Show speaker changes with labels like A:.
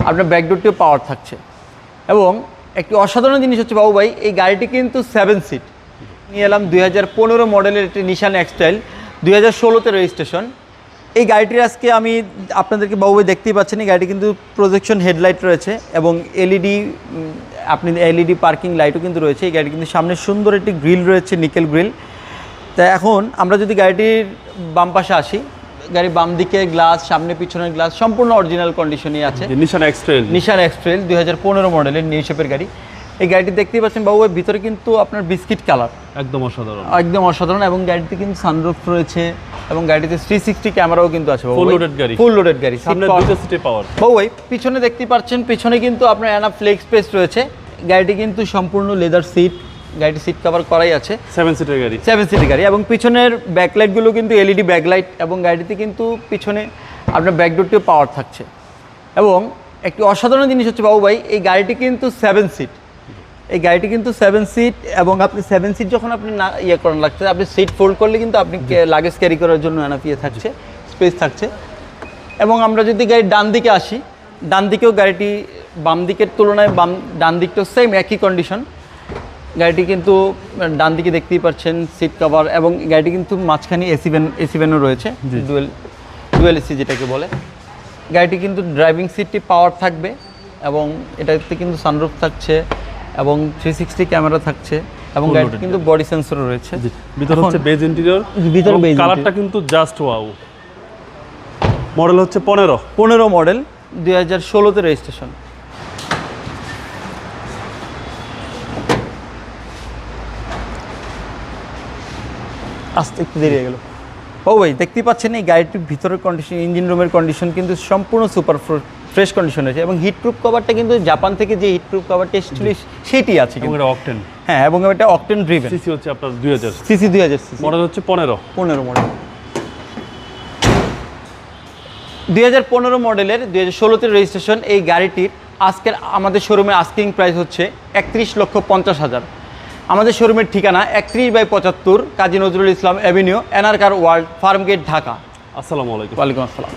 A: আপনার ব্যাকডোরটিও পাওয়ার থাকছে। এবং একটি অসাধারণ জিনিস হচ্ছে বাবু ভাই, এই গাড়িটি কিন্তু 7 সিট। নিয়ে এলাম 2015 মডেলের একটি নিশান এক্সটাইল, 2016তে রেজিস্ট্রেশন। এই গাড়িটির আজকে আমি আপনাদেরকে বাবু ভাই দেখতেই পাচ্ছেন, এই গাড়িটি কিন্তু প্রজেকশন হেডলাইট রয়েছে এবং এলইডি, আপনি এলইডি পার্কিং লাইটও কিন্তু রয়েছে। এই গাড়ি কিন্তু সামনে সুন্দর একটি গ্রিল রয়েছে, নিকেল গ্রিল। তা এখন আমরা যদি গাড়িটির বাম পাশে আসি, গাড়ির বাম দিকে গ্লাস, সামনে পিছনের গ্লাস সম্পূর্ণ অরিজিনাল কন্ডিশনই আছে।
B: নিশান এক্সট্রেল 2015 মডেলের নিউ শেপের গাড়ি। এই গাড়িটি দেখতেই পাচ্ছেন বাবু, ভিতরে কিন্তু আপনার বিস্কিট কালার, একদম অসাধারণ। এবং
A: গাড়িতে কিন্তু সানরুফ রয়েছে এবং গাড়িতে 360 ক্যামেরাও কিন্তু আছে।
B: ফুল লোডেড গাড়ি,
A: সামনে দুটো সিটে পাওয়ার। বাবু ভাই পিছনে দেখতেই পাচ্ছেন, পিছনে কিন্তু আপনার এনাফ ফ্লেক্স স্পেস রয়েছে। গাড়িটি কিন্তু সম্পূর্ণ লেদার সিট, গাড়িটি সিট কভার করাই আছে।
B: 7 সিটের গাড়ি
A: এবং পিছনের ব্যাকলাইটগুলো কিন্তু এলইডি ব্যাকলাইট এবং গাড়িতে কিন্তু পিছনে আপনার ব্যাকডোরটিও পাওয়ার থাকছে। এবং একটি অসাধারণ জিনিস হচ্ছে বাবু ভাই, এই গাড়িটি কিন্তু 7 সিট। এই গাড়িটি কিন্তু 7 সিট এবং আপনি 7 সিট যখন আপনি না করেন লাগছে, আপনি সিট ফোল্ড করলে কিন্তু আপনি লাগেজ ক্যারি করার জন্য থাকছে, স্পেস থাকছে। এবং আমরা যদি গাড়ির ডান দিকে আসি, ডান দিকেও গাড়িটি বাম দিকের তুলনায় ডান দিকটাও সেম একই কন্ডিশন। গাড়িটি কিন্তু ডান দিকে দেখতেই পাচ্ছেন সিট কভার এবং গাড়িটি কিন্তু মাঝখানে এসি ভ্যানও রয়েছে, ডুয়েল এসি যেটাকে বলে। গাড়িটি কিন্তু ড্রাইভিং সিটটি পাওয়ার থাকবে এবং এটাতে কিন্তু সানরুফ থাকছে এবং 360 ক্যামেরা থাকছে এবং গাড়িটি কিন্তু বডি সেন্সরও রয়েছে।
B: ভিতরে হচ্ছে বেজ ইন্টেরিয়র, কালারটা কিন্তু জাস্ট ওয়াও। মডেল হচ্ছে 15
A: মডেল, 2016তে রেজিস্ট্রেশন। আসতে একটু দেরি হয়ে গেল। ও ভাই দেখতেই পাচ্ছেন এই গাড়িটির ভিতরের কন্ডিশন, ইঞ্জিন রুমের কন্ডিশন কিন্তু সম্পূর্ণ সুপার ফ্রেশ কন্ডিশন আছে এবং হিটপ্রুফ কভারটা কিন্তু জাপান থেকে যে হিটপ্রুফ কভারটা এসেছিল সেটি আছে কিন্তু।
B: এটা অকটেন,
A: হ্যাঁ, এবং এটা অকটেন ড্রিভেন।
B: সিসি হচ্ছে আপনার 2000
A: সিসি 2000 সিসি।
B: মডেল হচ্ছে 15
A: মডেল। 2015 মডেলের 2016তে রেজিস্ট্রেশন। এই গাড়িটির আজকের আমাদের শোরুমে আস্কিং প্রাইস হচ্ছে 31,50,000। আমাদের শোরুমের ঠিকানা 31/75 কাজী নজরুল ইসলাম অ্যাভিনিউ, এনআর কার ওয়ার্ল্ড, ফার্মগেট, ঢাকা।
B: আসসালামু আলাইকুম।
A: ওয়ালাইকুম আসসালাম।